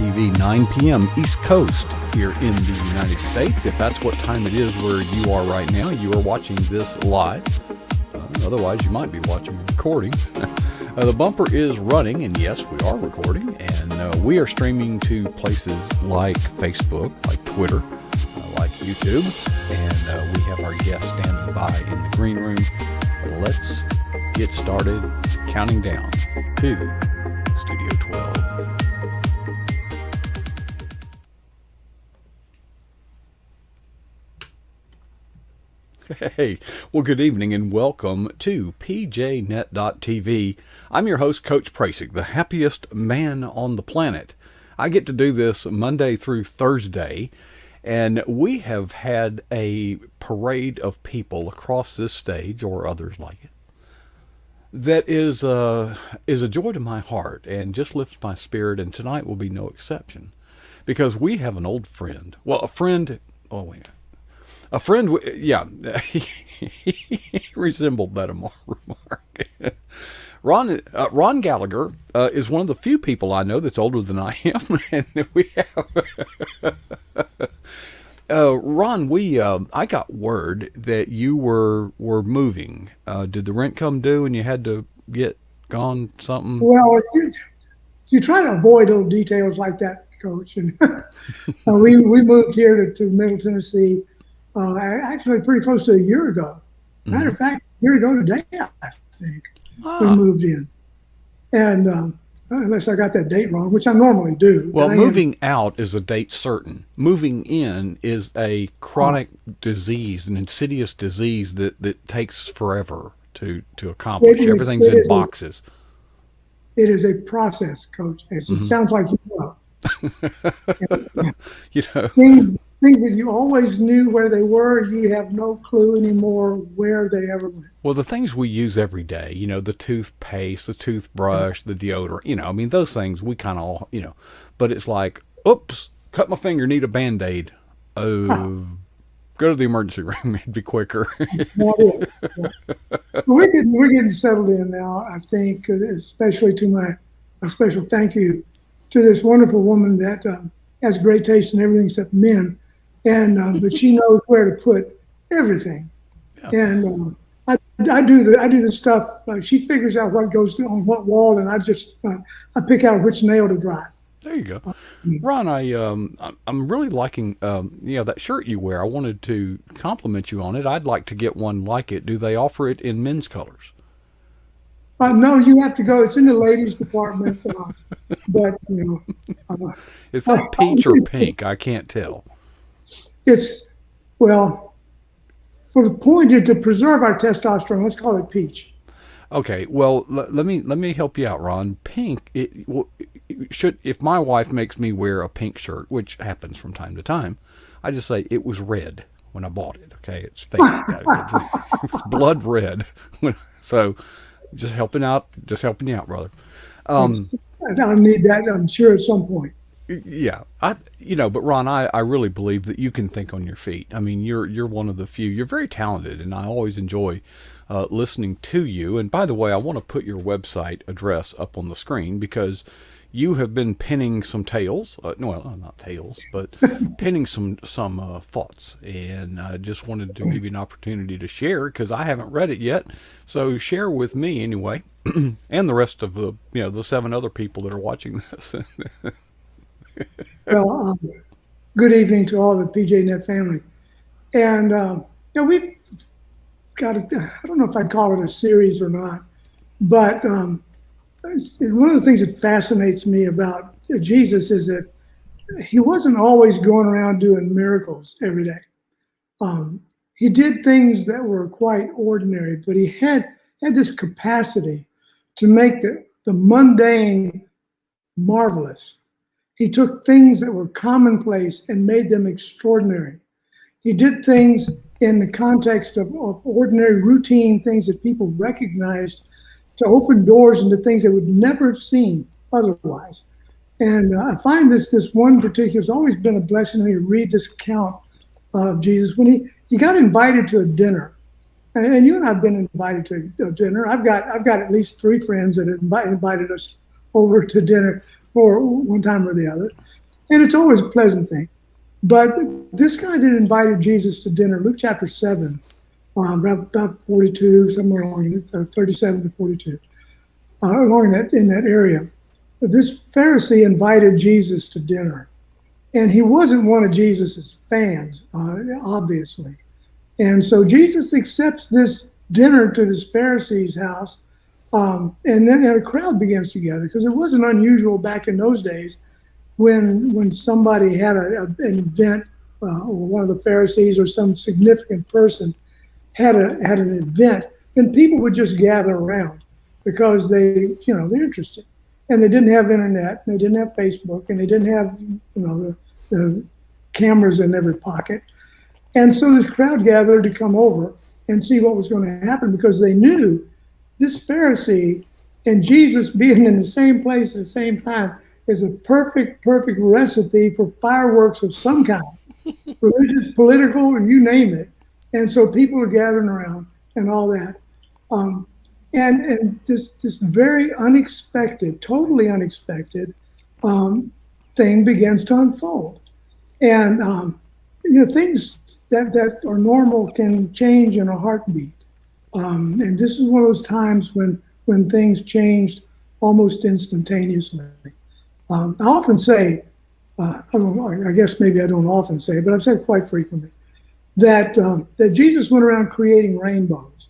Net.tv, 9 p.m. East Coast here in the United States. If that's what time it is where you are right now, you are watching this live. Otherwise, you might be watching a recording. The bumper is running, and yes, we are recording, and we are streaming to places like Facebook, like Twitter, like YouTube, and we have our guest standing by in the green room. Let's get started counting down to Studio 12. Hey, well, good evening and welcome to PJNet.tv. I'm your host, Coach Prasik, the happiest man on the planet. I get to do this Monday through Thursday, and we have had a parade of people across this stage, or others like it, that is a joy to my heart and just lifts my spirit, and tonight will be no exception, because we have an old friend. Well, a friend, a friend, yeah, he resembled that remark. Ron Gallagher is one of the few people I know that's older than I am, and we have Ron. I got word that you were moving. Did the rent come due and you had to get gone? Something? Well, you try to avoid little details like that, Coach. And we moved here to Middle Tennessee. Actually, pretty close to a year ago. Matter of fact, a year ago today, I think, we moved in. And unless I got that date wrong, which I normally do. Well, moving out is a date certain. Moving in is a chronic disease, an insidious disease that takes forever to accomplish. Everything's in boxes. It is a process, Coach. It sounds like you know. Things that you always knew where they were, you have no clue anymore where they ever went. Well, the things we use every day, the toothpaste, the toothbrush, the deodorant, those things we kind of all, but it's like, oops, cut my finger, need a Band-Aid. Oh, go to the emergency room, it'd be quicker. Yeah. We're getting settled in now, I think, especially to a special thank you to this wonderful woman that has great taste in everything except men, and but she knows where to put everything. Yeah. And I do the stuff. She figures out what goes on what wall, and I just I pick out which nail to drive. There you go, Ron. I'm really liking that shirt you wear. I wanted to compliment you on it. I'd like to get one like it. Do they offer it in men's colors? No, you have to go. It's in the ladies department, but is that peach or pink? I can't tell. It's for the point to preserve our testosterone. Let's call it peach. Okay. Well, let me help you out, Ron. Pink. Should, if my wife makes me wear a pink shirt, which happens from time to time, I just say it was red when I bought it. Okay, it's fake. It's blood red. So. Just helping you out, brother. I'll need that, I'm sure, at some point. Yeah, but Ron, I really believe that you can think on your feet. I mean, you're one of the few. You're very talented, and I always enjoy listening to you. And by the way, I want to put your website address up on the screen because you have been pinning some tales. Not tales, but pinning some thoughts. And I just wanted to give you an opportunity to share because I haven't read it yet. So share with me anyway, and the rest of the 7 other people that are watching this. Well, good evening to all the PJNet family. And we've got I don't know if I'd call it a series or not, but one of the things that fascinates me about Jesus is that he wasn't always going around doing miracles every day. He did things that were quite ordinary, but he had this capacity to make the mundane marvelous. He took things that were commonplace and made them extraordinary. He did things in the context of ordinary routine things that people recognized to open doors into things they would never have seen otherwise. And I find this one particular, it's always been a blessing to me to read this account of Jesus when he got invited to a dinner. And you and I have been invited to a dinner. I've got at least 3 friends that have invited us over to dinner. for one time or the other. And it's always a pleasant thing. But this guy that invited Jesus to dinner, Luke chapter 7, about 42, somewhere along 37 to 42, along in that area. This Pharisee invited Jesus to dinner. And he wasn't one of Jesus's fans, obviously. And so Jesus accepts this dinner to this Pharisee's house. And then a crowd begins to gather, because it wasn't unusual back in those days when somebody had an event, or one of the Pharisees or some significant person had an event, then people would just gather around because they're interested. And they didn't have internet, and they didn't have Facebook, and they didn't have the cameras in every pocket. And so this crowd gathered to come over and see what was going to happen, because they knew this Pharisee and Jesus being in the same place at the same time is a perfect recipe for fireworks of some kind, religious, political, or you name it. And so people are gathering around and all that. And this very unexpected, totally unexpected thing begins to unfold. And things that are normal can change in a heartbeat. And this is one of those times when things changed almost instantaneously. I often say, I guess maybe I don't often say, but I've said quite frequently, that Jesus went around creating rainbows.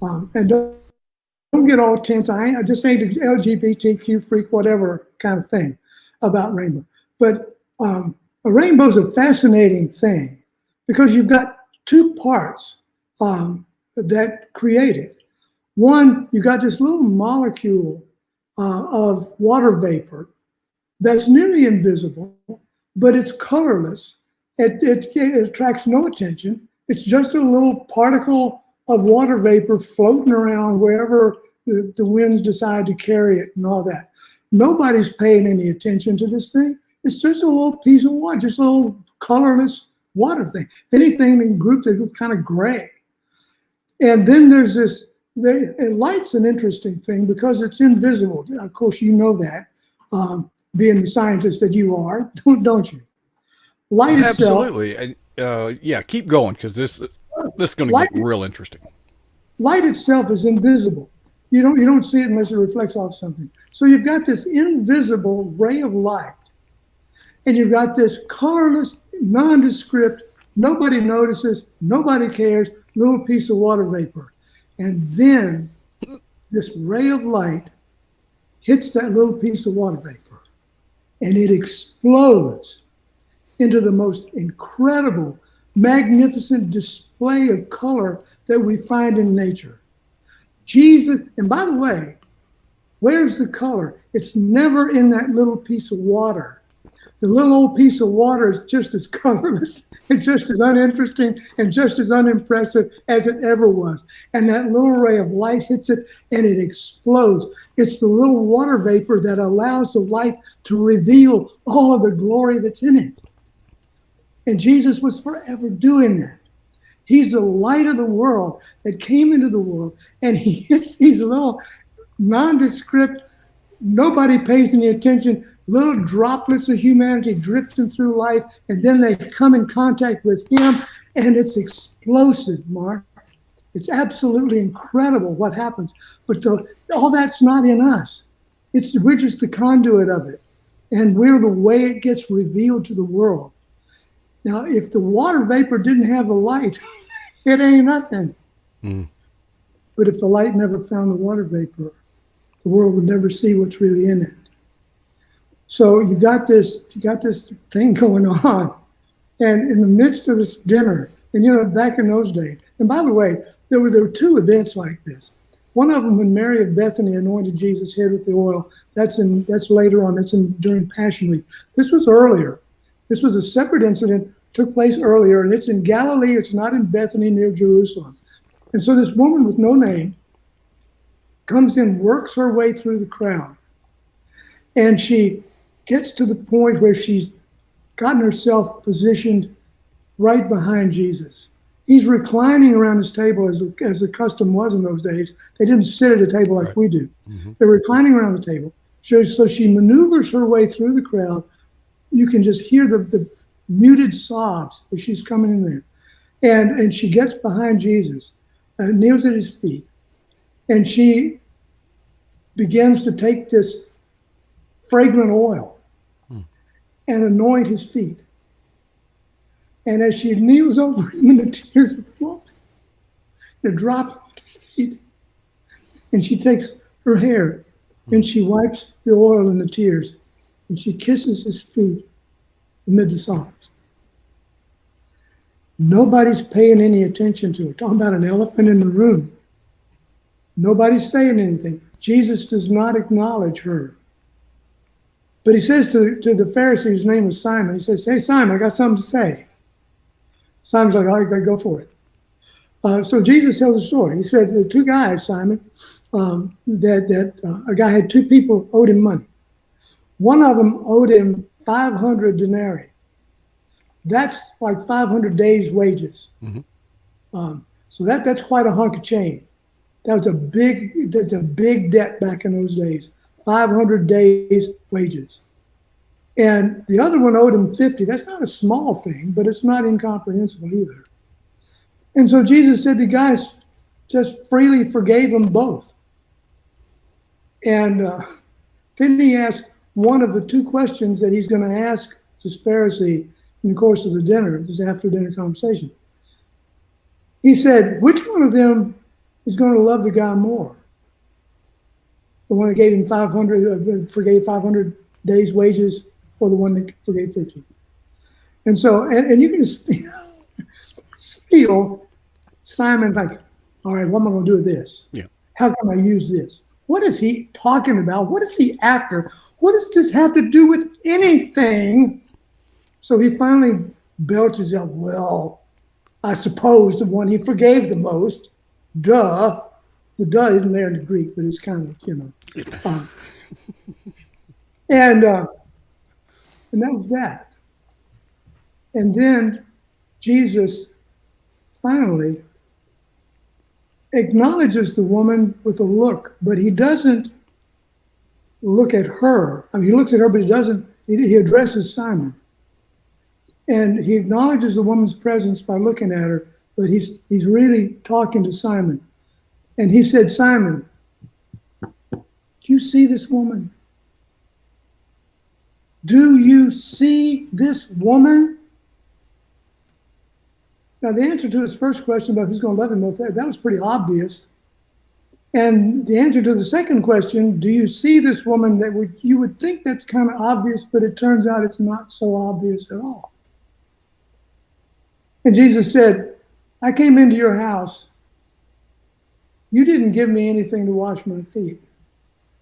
And don't get all tense. I just ain't an LGBTQ freak, whatever kind of thing about rainbow. But a rainbow is a fascinating thing, because you've got two parts that create it. One, you got this little molecule of water vapor that's nearly invisible, but it's colorless. It attracts no attention. It's just a little particle of water vapor floating around wherever the winds decide to carry it and all that. Nobody's paying any attention to this thing. It's just a little piece of water, just a little colorless water thing. If anything, in groups, it was kind of gray. And then there's this, light's an interesting thing because it's invisible. Of course, you know that, being the scientist that you are, don't you? Light itself. Absolutely. Yeah, keep going, because this is going to get real interesting. Light itself is invisible. You don't see it unless it reflects off something. So you've got this invisible ray of light, and you've got this colorless, nondescript, nobody notices, nobody cares, little piece of water vapor. And then this ray of light hits that little piece of water vapor, and it explodes into the most incredible, magnificent display of color that we find in nature. Jesus, and by the way, where's the color? It's never in that little piece of water. The little old piece of water is just as colorless and just as uninteresting and just as unimpressive as it ever was. And that little ray of light hits it and it explodes. It's the little water vapor that allows the light to reveal all of the glory that's in it. And Jesus was forever doing that. He's the light of the world that came into the world, and he hits these little nondescript, nobody pays any attention, little droplets of humanity drifting through life, and then they come in contact with him, and it's explosive, Mark. It's absolutely incredible what happens. But all that's not in us. We're just the conduit of it, and we're the way it gets revealed to the world. Now, if the water vapor didn't have the light, it ain't nothing. Mm. But if the light never found the water vapor, the world would never see what's really in it. So you got this thing going on. And in the midst of this dinner, and back in those days, and by the way, there were two events like this. One of them, when Mary of Bethany anointed Jesus' head with the oil, that's later on, during Passion Week. This was earlier. This was a separate incident, took place earlier, and it's in Galilee. It's not in Bethany near Jerusalem. And so this woman with no name comes in, works her way through the crowd, and she gets to the point where she's gotten herself positioned right behind Jesus. He's reclining around his table, as the custom was in those days. They didn't sit at a table like we do. Mm-hmm. They're reclining around the table. So she maneuvers her way through the crowd. You can just hear the muted sobs as she's coming in there. And she gets behind Jesus, kneels at his feet, and she begins to take this fragrant oil and anoint his feet. And as she kneels over him and the tears are flowing, they're dropping on his feet. And she takes her hair and she wipes the oil and the tears and she kisses his feet amid the sobs. Nobody's paying any attention to her. Talking about an elephant in the room. Nobody's saying anything. Jesus does not acknowledge her. But he says to the Pharisee, whose name was Simon, he says, "Hey, Simon, I got something to say." Simon's like, "All right, go for it." So Jesus tells a story. He said, the two guys, Simon, a guy had two people owed him money. One of them owed him 500 denarii. That's like 500 days' wages. Mm-hmm. So that's quite a hunk of change. That's a big debt back in those days. 500 days' wages. And the other one owed him 50. That's not a small thing, but it's not incomprehensible either. And so Jesus said the guys just freely forgave them both. And then he asked one of the two questions that he's going to ask this Pharisee in the course of the dinner, this after-dinner conversation. He said, which one of them is going to love the guy more? The one that gave him 500, forgave 500 days' wages, or the one that forgave 50? And so, and you can feel Simon like, all right, what am I going to do with this? Yeah. How can I use this? What is he talking about? What is he after? What does this have to do with anything? So he finally belches out, well, I suppose the one he forgave the most, duh. The duh isn't there in the Greek, but it's kind of, and that was that. And then Jesus finally acknowledges the woman with a look, but he doesn't look at her. I mean, he looks at her, but he addresses Simon. And he acknowledges the woman's presence by looking at her, but he's really talking to Simon. And he said, Simon, do you see this woman? Do you see this woman? Now, the answer to his first question about who's going to love him more, that was pretty obvious. And the answer to the second question, do you see this woman, you would think that's kind of obvious, but it turns out it's not so obvious at all. And Jesus said, I came into your house. You didn't give me anything to wash my feet,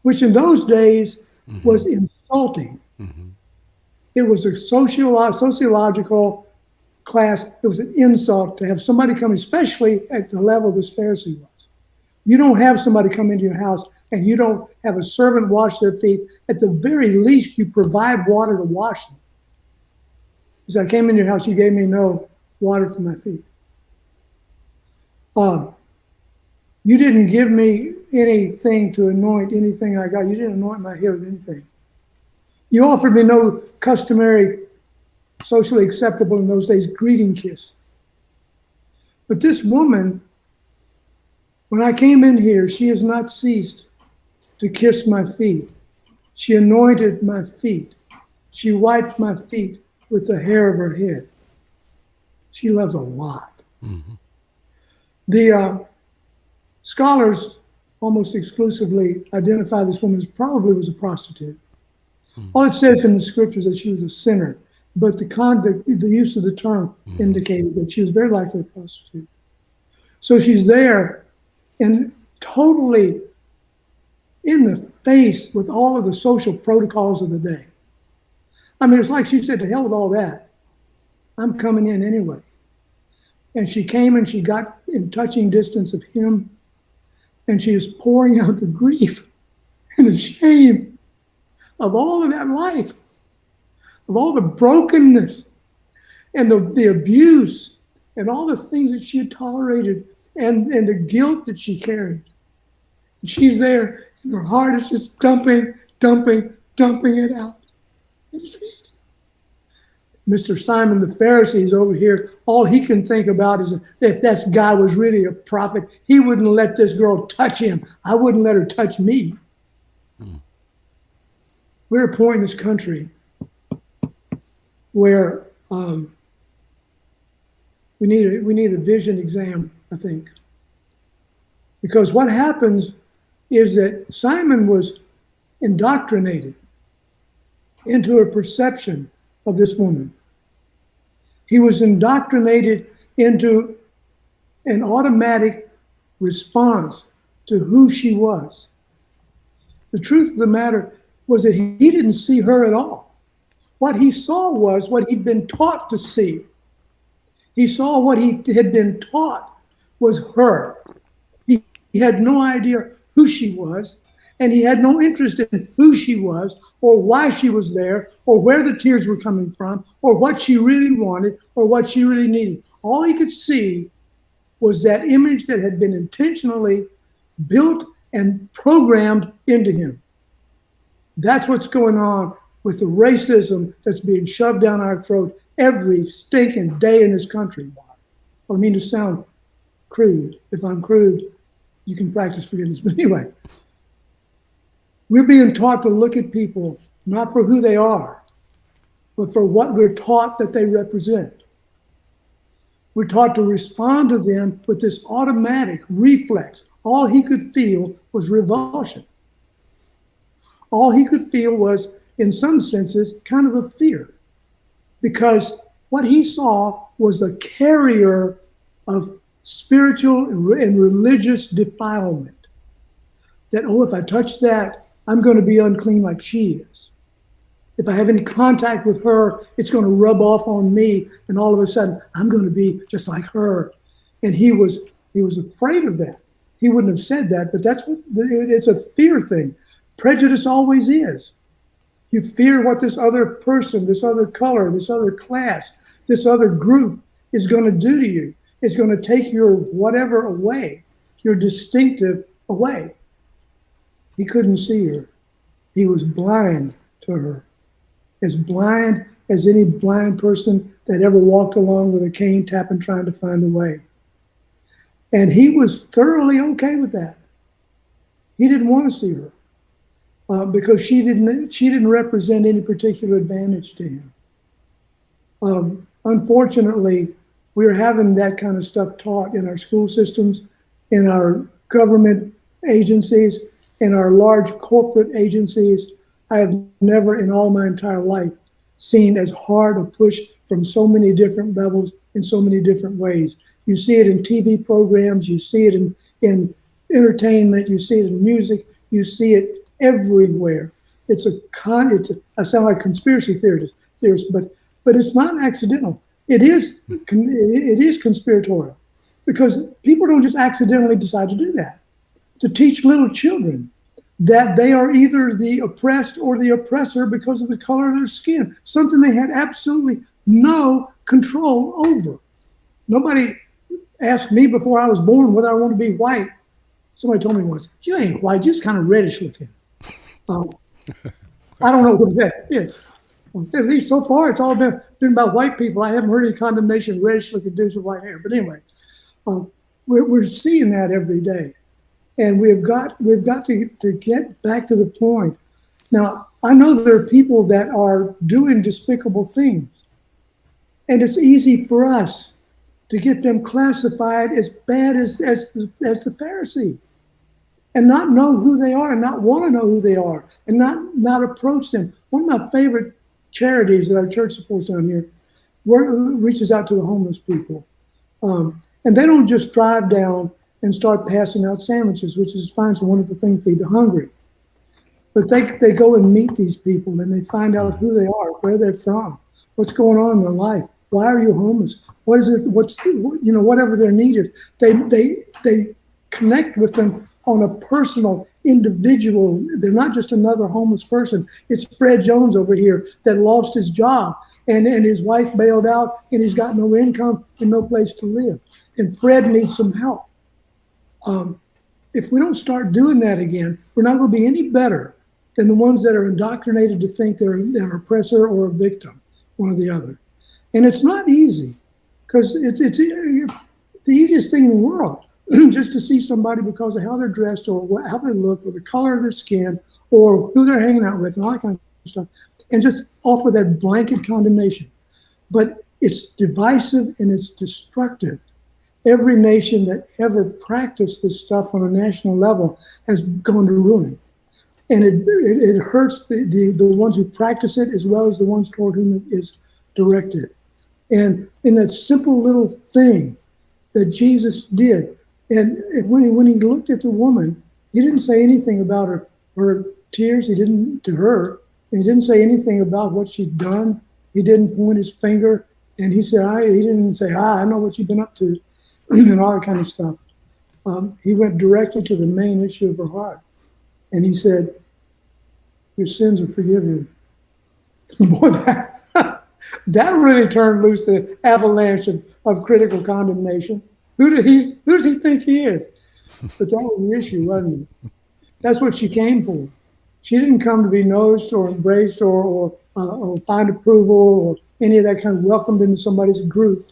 which in those days was insulting. Mm-hmm. It was a sociological class. It was an insult to have somebody come, especially at the level this Pharisee was. You don't have somebody come into your house and you don't have a servant wash their feet. At the very least, you provide water to wash them. He said, I came into your house, you gave me no water for my feet. You didn't give me anything to anoint anything I got. You didn't anoint my hair with anything. You offered me no customary, socially acceptable in those days, greeting kiss. But this woman, when I came in here, she has not ceased to kiss my feet. She anointed my feet. She wiped my feet with the hair of her head. She loves a lot. Mm-hmm. The scholars almost exclusively identify this woman as probably was a prostitute. Mm-hmm. All it says in the scriptures is that she was a sinner, but the use of the term indicated that she was very likely a prostitute. So she's there and totally in the face with all of the social protocols of the day. I mean, it's like she said, to hell with all that. I'm coming in anyway. And she came and she got in touching distance of him, and she is pouring out the grief and the shame of all of that life, of all the brokenness and the abuse and all the things that she had tolerated and the guilt that she carried. And she's there, and her heart is just dumping it out at his feet. Mr. Simon the Pharisee is over here. All he can think about is if this guy was really a prophet, he wouldn't let this girl touch him. I wouldn't let her touch me. We're at a point in this country where we need a vision exam, I think. Because what happens is that Simon was indoctrinated into a perception of this woman. He was indoctrinated into an automatic response to who she was. The truth of the matter was that he didn't see her at all. What he saw was what he'd been taught to see. He saw what he had been taught was her. He had no idea who she was, and he had no interest in who she was or why she was there or where the tears were coming from or what she really wanted or what she really needed. All he could see was that image that had been intentionally built and programmed into him. That's what's going on with the racism that's being shoved down our throat every stinking day in this country. I don't mean to sound crude. If I'm crude, you can practice forgiveness. But anyway, we're being taught to look at people not for who they are, but for what we're taught that they represent. We're taught to respond to them with this automatic reflex. All he could feel was revulsion. All he could feel was, in some senses, kind of a fear, because what he saw was a carrier of spiritual and religious defilement. That, oh, if I touch that, I'm going to be unclean like she is. If I have any contact with her, it's going to rub off on me, and all of a sudden, I'm going to be just like her. And he was afraid of that. He wouldn't have said that, but it's a fear thing. Prejudice always is. You fear what this other person, this other color, this other class, this other group is going to do to you. It's going to take your whatever away, your distinctive away. He couldn't see her. He was blind to her. As blind as any blind person that ever walked along with a cane tapping, trying to find the way. And he was thoroughly okay with that. He didn't want to see her. Because she didn't represent any particular advantage to him. Unfortunately, we're having that kind of stuff taught in our school systems, in our government agencies, in our large corporate agencies. I have never in all my entire life seen as hard a push from so many different levels in so many different ways. You see it in TV programs, you see it in entertainment, you see it in music, you see it everywhere. I sound like a conspiracy theorist, but it's not accidental. It is conspiratorial, because people don't just accidentally decide to do that. To teach little children that they are either the oppressed or the oppressor because of the color of their skin, something they had absolutely no control over. Nobody asked me before I was born whether I want to be white. Somebody told me once, "You ain't white, just kind of reddish looking." I don't know what that is. At least so far, it's all been about white people. I haven't heard any condemnation of reddish-looking dudes with white hair. But anyway, we're seeing that every day, and we've got to get back to the point. Now, I know there are people that are doing despicable things, and it's easy for us to get them classified as bad as the Pharisee. And not know who they are, and not want to know who they are, and not approach them. One of my favorite charities that our church supports down here reaches out to the homeless people. And they don't just drive down and start passing out sandwiches, which is fine, it's a wonderful thing to feed the hungry. But they go and meet these people, and they find out who they are, where they're from, what's going on in their life. Why are you homeless? What is it? Whatever their need is. They connect with them on a personal, individual. They're not just another homeless person. It's Fred Jones over here that lost his job, and his wife bailed out, and he's got no income and no place to live. And Fred needs some help. if we don't start doing that again, we're not going to be any better than the ones that are indoctrinated to think they're an oppressor or a victim, one or the other. And it's not easy, because it's the easiest thing in the world just to see somebody because of how they're dressed or how they look or the color of their skin or who they're hanging out with and all that kind of stuff, and just offer that blanket condemnation. But it's divisive and it's destructive. Every nation that ever practiced this stuff on a national level has gone to ruin. And it hurts the ones who practice it as well as the ones toward whom it is directed. And in that simple little thing that Jesus did, and when he looked at the woman, he didn't say anything about her tears. He didn't to her. And he didn't say anything about what she'd done. He didn't point his finger. And he said, he didn't say, I know what you've been up to, and all that kind of stuff. He went directly to the main issue of her heart. And he said, your sins are forgiven. Boy, that really turned loose the avalanche of critical condemnation. Who does he think he is? But that was the issue, wasn't it? That's what she came for. She didn't come to be noticed or embraced or find approval or any of that kind of welcomed into somebody's group.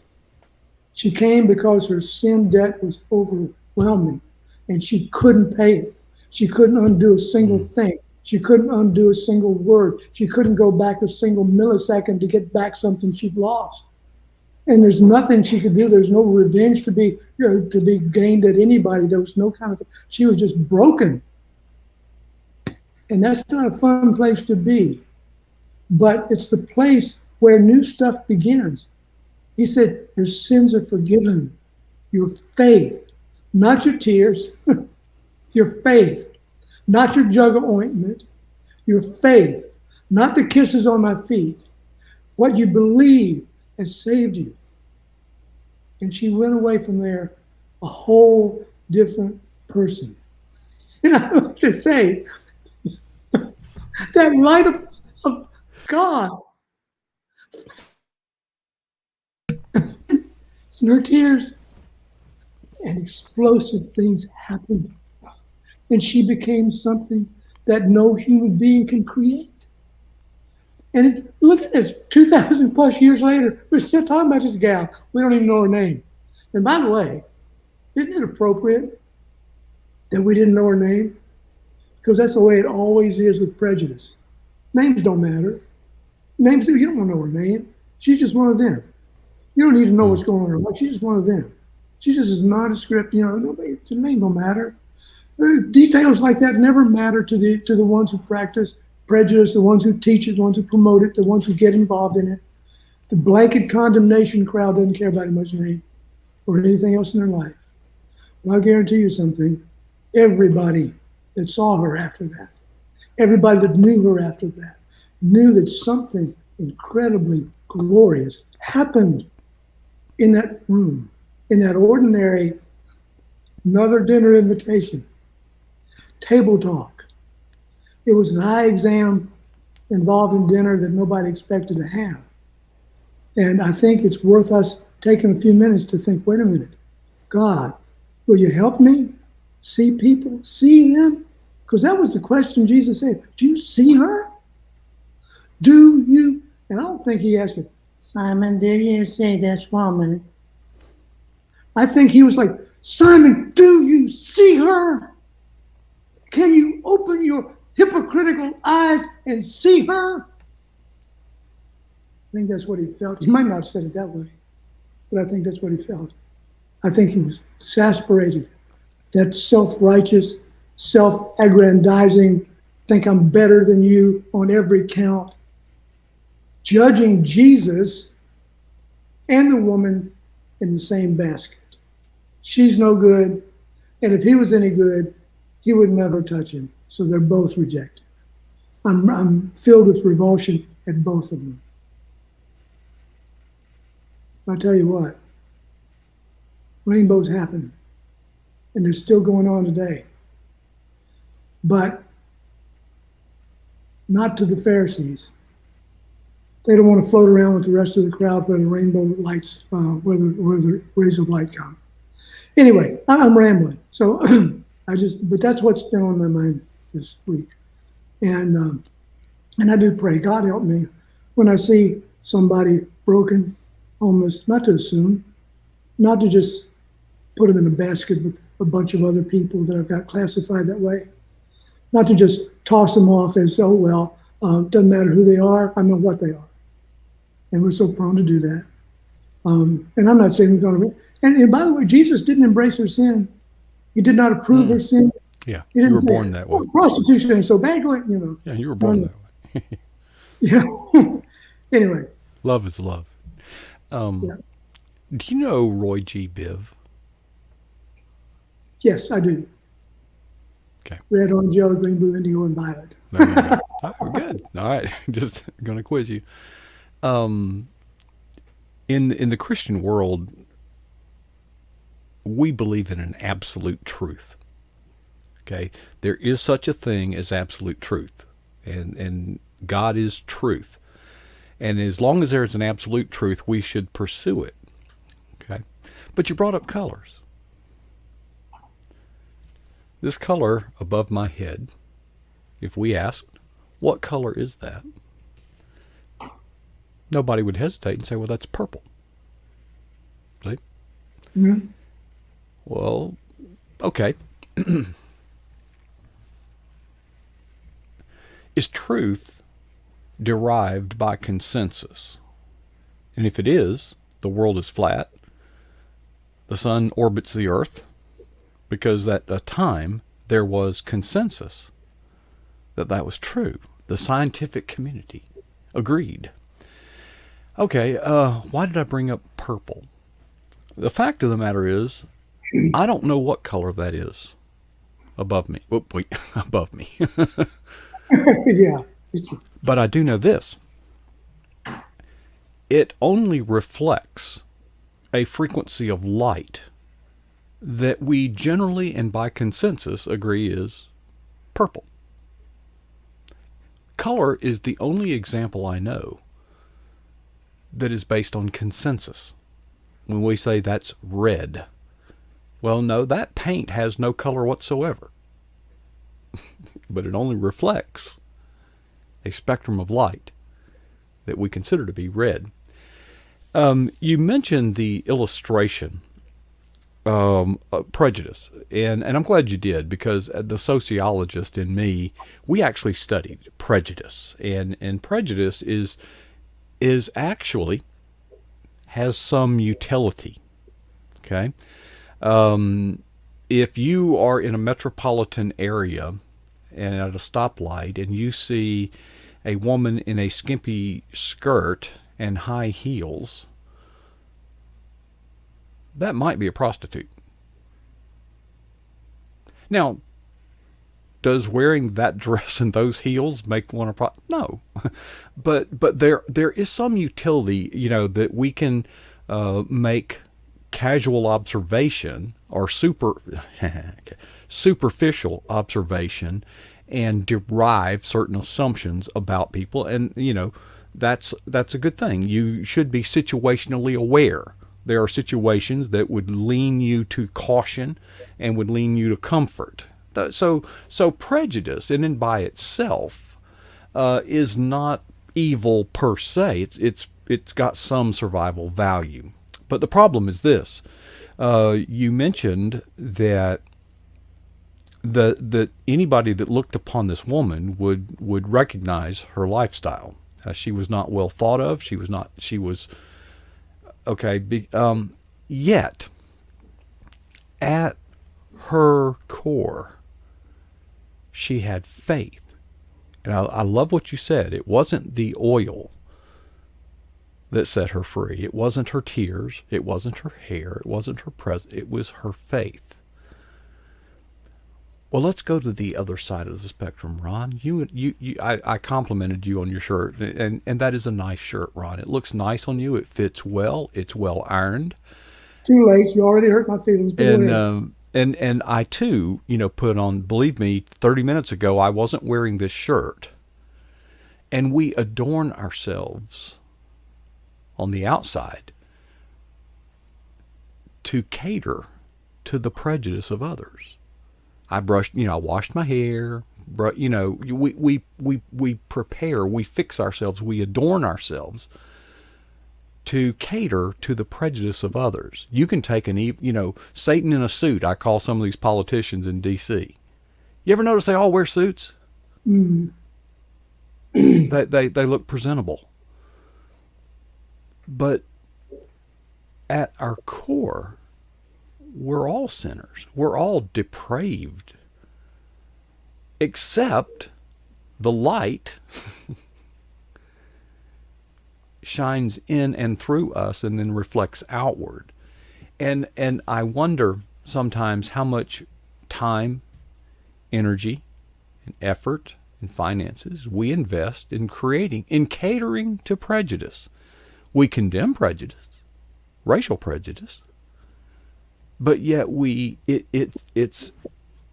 She came because her sin debt was overwhelming and she couldn't pay it. She couldn't undo a single thing. She couldn't undo a single word. She couldn't go back a single millisecond to get back something she'd lost. And there's nothing she could do. There's no revenge to be gained at anybody. There was no kind of thing. She was just broken. And that's not a fun place to be. But it's the place where new stuff begins. He said, your sins are forgiven. Your faith, not your tears, your faith, not your jug of ointment, your faith, not the kisses on my feet. What you believe has saved you. And she went away from there a whole different person. And I want to say, that light of God in her tears, and explosive things happened. And she became something that no human being can create. And look at this, 2,000 plus years later, we're still talking about this gal. We don't even know her name. And by the way, isn't it appropriate that we didn't know her name? Because that's the way it always is with prejudice. Names don't matter. You don't want to know her name. She's just one of them. You don't need to know what's going on in her life. She's just one of them. She just is nondescript. Nobody. Her name don't matter. Details like that never matter to the ones who practice prejudice, the ones who teach it, the ones who promote it, the ones who get involved in it. The blanket condemnation crowd doesn't care about anybody's name or anything else in their life. Well, I guarantee you something. Everybody that saw her after that, everybody that knew her after that, knew that something incredibly glorious happened in that room, in that ordinary, another dinner invitation, table talk. It was an eye exam involved in dinner that nobody expected to have. And I think it's worth us taking a few minutes to think, wait a minute, God, will you help me see people, see them? Because that was the question Jesus said. Do you see her? Do you? And I don't think he asked her, Simon, do you see this woman? I think he was like, Simon, do you see her? Can you open your hypocritical eyes and see her? I think that's what he felt. He might not have said it that way, but I think that's what he felt. I think he was exasperated. That self-righteous, self-aggrandizing, think I'm better than you on every count, judging Jesus and the woman in the same basket. She's no good, and if he was any good, he would never touch him. So they're both rejected. I'm filled with revulsion at both of them. I'll tell you what, rainbows happen, and they're still going on today. But not to the Pharisees. They don't want to float around with the rest of the crowd where the rainbow lights, where the rays of light come. Anyway, I'm rambling. So But that's what's been on my mind this week. And I do pray, God help me when I see somebody broken, homeless, not to assume, not to just put them in a basket with a bunch of other people that I've got classified that way, not to just toss them off as, oh, well, doesn't matter who they are, I know what they are. And we're so prone to do that. And I'm not saying we're going to, and by the way, Jesus didn't embrace her sin. He did not approve her sin. Yeah, He you didn't were say, born that way. oh, prostitution ain't so bad, Yeah, you were born that way. Yeah. Anyway. Love is love. Yeah. Do you know Roy G. Biv? Yes, I do. Okay. Red, orange, yellow, green, blue, indigo, and violet. There you go. All right, good. All right, just going to quiz you. In the Christian world, we believe in an absolute truth. Okay, there is such a thing as absolute truth, and God is truth. And as long as there is an absolute truth, we should pursue it. Okay, but you brought up colors. This color above my head, if we asked, what color is that? Nobody would hesitate and say, well, that's purple. See? Mm-hmm. Well, okay. Is truth derived by consensus? And if it is, the world is flat, the sun orbits the earth, because at a time there was consensus that was true. The scientific community agreed. Okay, why did I bring up purple? The fact of the matter is, I don't know what color that is above me. Oh, wait, above me. Yeah. But I do know this. It only reflects a frequency of light that we generally and by consensus agree is purple. Color is the only example I know that is based on consensus. When we say that's red, well, no, that paint has no color whatsoever. But it only reflects a spectrum of light that we consider to be red. You mentioned the illustration, Prejudice, and I'm glad you did, because the sociologist in me, we actually studied prejudice, and prejudice is actually has some utility. Okay, if you are in a metropolitan area and at a stoplight and you see a woman in a skimpy skirt and high heels, that might be a prostitute. Now, does wearing that dress and those heels make one a prostitute? No, but there is some utility, that we can make casual observation or superficial observation and derive certain assumptions about people, and that's a good thing. You should be situationally aware. There are situations that would lean you to caution and would lean you to comfort. So prejudice, in and by itself, is not evil per se. It's got some survival value. But the problem is this: you mentioned that that anybody that looked upon this woman would recognize her lifestyle. She was not well thought of. She was okay. Yet, at her core, she had faith. And I love what you said. It wasn't the oil that set her free. It wasn't her tears. It wasn't her hair. It wasn't her presence. It was her faith. Well, let's go to the other side of the spectrum, Ron. I complimented you on your shirt, and that is a nice shirt, Ron. It looks nice on you. It fits well. It's well ironed. Too late. You already hurt my feelings. And I too, put on. Believe me, 30 minutes ago, I wasn't wearing this shirt. And we adorn ourselves on the outside to cater to the prejudice of others. I brushed, I washed my hair. We prepare, we fix ourselves, we adorn ourselves to cater to the prejudice of others. You can take Satan in a suit. I call some of these politicians in D.C. You ever notice they all wear suits? Mm. They look presentable. But at our core, we're all sinners. We're all depraved. Except the light shines in and through us and then reflects outward. And I wonder sometimes how much time, energy, and effort and finances we invest in catering to prejudice. We condemn prejudice, racial prejudice, but yet it's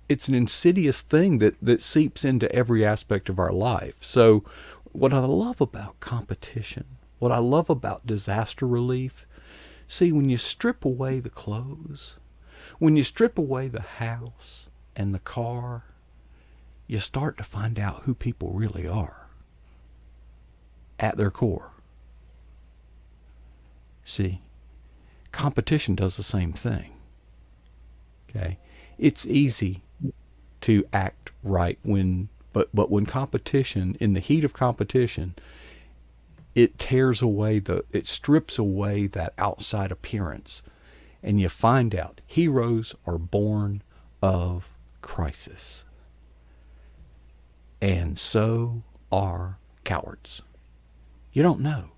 an insidious thing that seeps into every aspect of our life. So what I love about competition, what I love about disaster relief, see, when you strip away the clothes, when you strip away the house and the car, you start to find out who people really are at their core. See, competition does the same thing. Okay? It's easy to act right but when competition, in the heat of competition, it strips away that outside appearance, and you find out heroes are born of crisis, and so are cowards. You don't know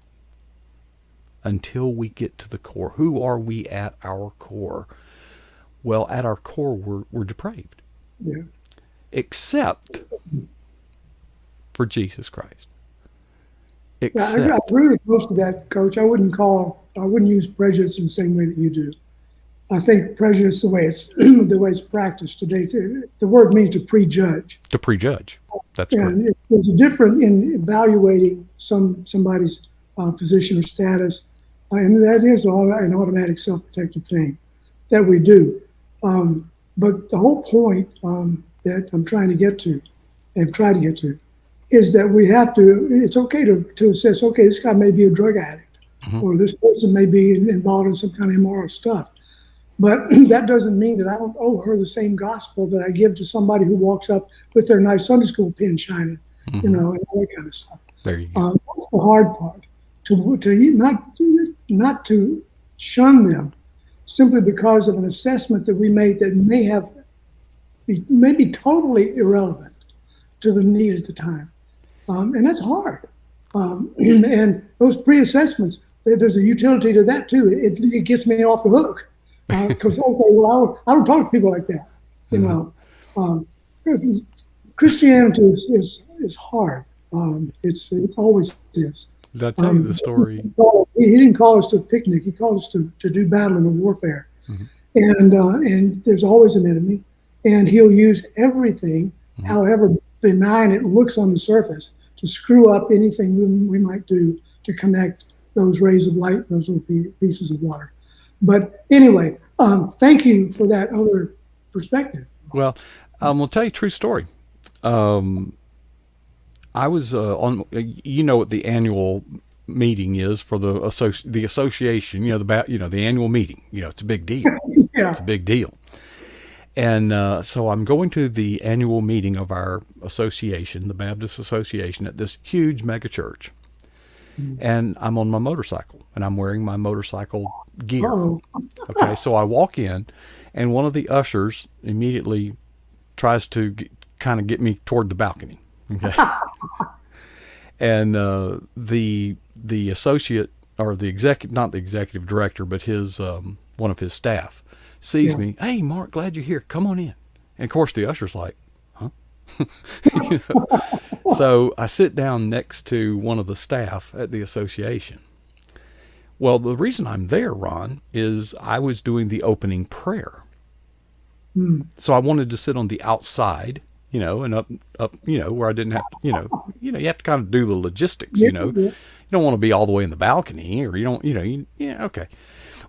until we get to the core. Who are we at our core? Well, at our core, we're depraved. Yeah. Except for Jesus Christ. I agree with most of that, Coach. I wouldn't use prejudice in the same way that you do. I think prejudice, the way it's practiced today, the word means to prejudge. To prejudge. That's correct. There's a difference in evaluating somebody's position or status, and that is an automatic self-protective thing that we do. But the whole point that I'm trying to get to, is that we have to. It's okay to assess. Okay, this guy may be a drug addict, mm-hmm. or this person may be involved in some kind of immoral stuff. But that doesn't mean that I don't owe her the same gospel that I give to somebody who walks up with their nice Sunday school pin shining, mm-hmm. And all that kind of stuff. There you go. That's the hard part, not to shun them simply because of an assessment that we made that may be totally irrelevant to the need at the time. And that's hard. And those pre-assessments, there's a utility to that too. It gets me off the hook. Because I don't talk to people like that. Christianity is hard. It's always is. Did I tell you the story? He didn't call us to a picnic. He called us to do battle and warfare. Mm-hmm. And there's always an enemy, and he'll use everything, mm-hmm. however benign it looks on the surface, to screw up anything we might do to connect those rays of light, those little pieces of water. But anyway, thank you for that other perspective. Well, I'll tell you a true story. I was on, what the annual meeting is for the association, the annual meeting, it's a big deal. Yeah. It's a big deal. And so I'm going to the annual meeting of our association, the Baptist Association, at this huge mega church. Mm-hmm. And I'm on my motorcycle, and I'm wearing my motorcycle gear. Uh-oh. Okay, so I walk in, and one of the ushers immediately tries to kind of get me toward the balcony. Okay. And the associate, or the executive, not the executive director, but his one of his staff sees me. Hey, Mark, glad you're here. Come on in. And of course, the usher's like, huh? So I sit down next to one of the staff at the association. Well, the reason I'm there, Ron, is I was doing the opening prayer. So I wanted to sit on the outside, and up, where I didn't have to, you have to kind of do the logistics, You don't want to be all the way in the balcony, or you don't, okay.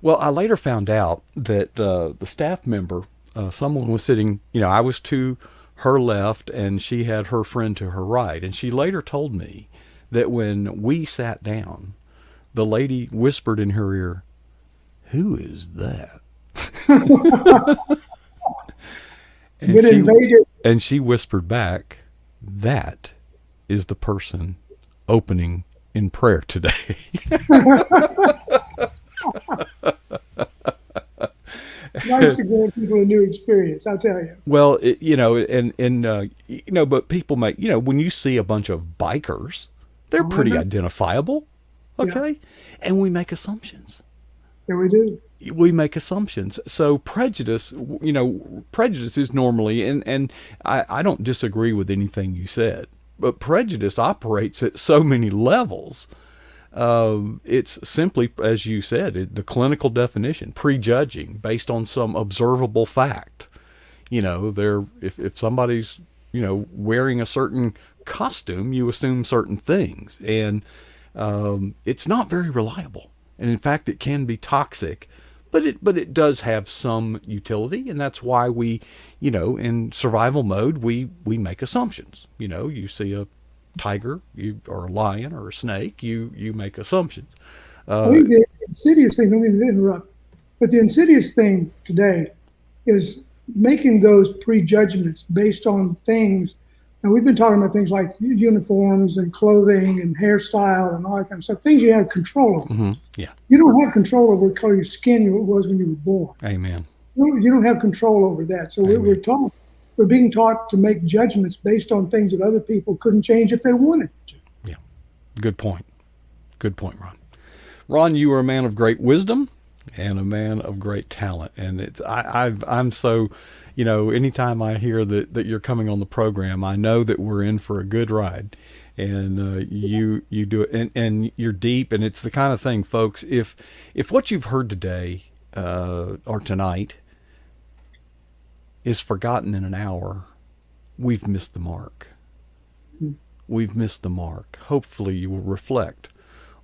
Well, I later found out that the staff member someone was sitting, I was to her left and she had her friend to her right. And she later told me that when we sat down, the lady whispered in her ear, "Who is that?" and Get she invaded. and she whispered back, "That is the person opening in prayer today." Nice to give people a new experience, I'll tell you. Well, but people make, when you see a bunch of bikers, they're Oh, I pretty know. identifiable, Yeah, okay? And we make assumptions. there we do. We make assumptions. So prejudice is normally, and I don't disagree with anything you said, but prejudice operates at so many levels. It's simply, as you said, the clinical definition, prejudging based on some observable fact. If somebody's, wearing a certain costume, you assume certain things. And it's not very reliable. And in fact, it can be toxic. But it does have some utility, and that's why we, in survival mode, we make assumptions. You see a tiger, or a lion, or a snake, you make assumptions. I think the insidious thing, let me interrupt, but the insidious thing today is making those prejudgments based on things. And we've been talking about things like uniforms and clothing and hairstyle and all that kind of stuff, things you have control over. Mm-hmm. Yeah. You don't have control over what color your skin was when you were born. Amen. You don't have control over that. So we're being taught to make judgments based on things that other people couldn't change if they wanted to. Yeah. Good point. Good point, Ron. Ron, you are a man of great wisdom and a man of great talent. And I'm so, anytime I hear that you're coming on the program, I know that we're in for a good ride. And you do it, and you're deep, and it's the kind of thing, folks. If what you've heard today or tonight is forgotten in an hour, we've missed the mark. We've missed the mark. Hopefully, you will reflect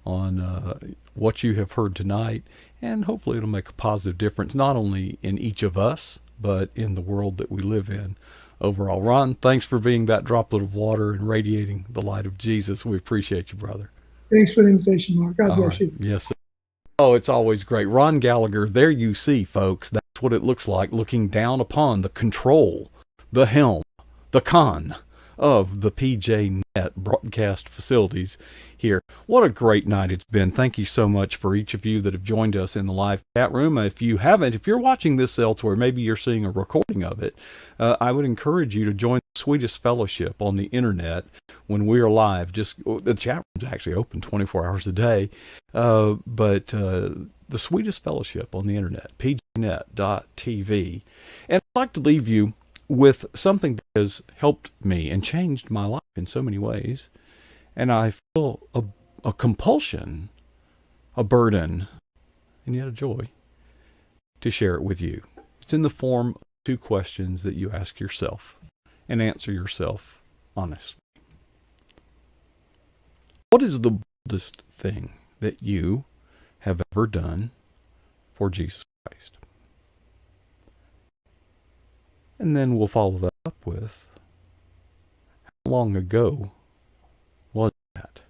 on what you have heard tonight, and hopefully, it'll make a positive difference not only in each of us, but in the world that we live in. Overall, Ron, thanks for being that droplet of water and radiating the light of Jesus. We appreciate you, brother. Thanks for the invitation, Mark. God All bless right. you. Yes, sir. Oh, it's always great. Ron Gallagher, there you see, folks. That's what it looks like, looking down upon the control, the helm, the con of the PJ Net broadcast facilities here. What a great night it's been. Thank you so much for each of you that have joined us in the live chat room. If you haven't, if you're watching this elsewhere, maybe you're seeing a recording of it, I would encourage you to join the Sweetest Fellowship on the internet when we are live. The chat room's actually open 24 hours a day, but the Sweetest Fellowship on the internet, pjnet.tv. And I'd like to leave you with something that has helped me and changed my life in so many ways. And I feel a compulsion, a burden, and yet a joy to share it with you. It's in the form of 2 questions that you ask yourself and answer yourself honestly. What is the boldest thing that you have ever done for Jesus Christ? And then we'll follow that up with, how long ago was that?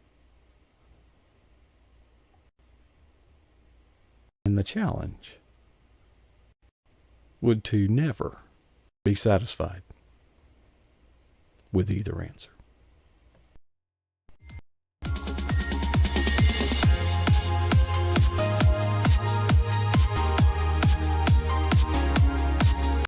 And the challenge would to never be satisfied with either answer.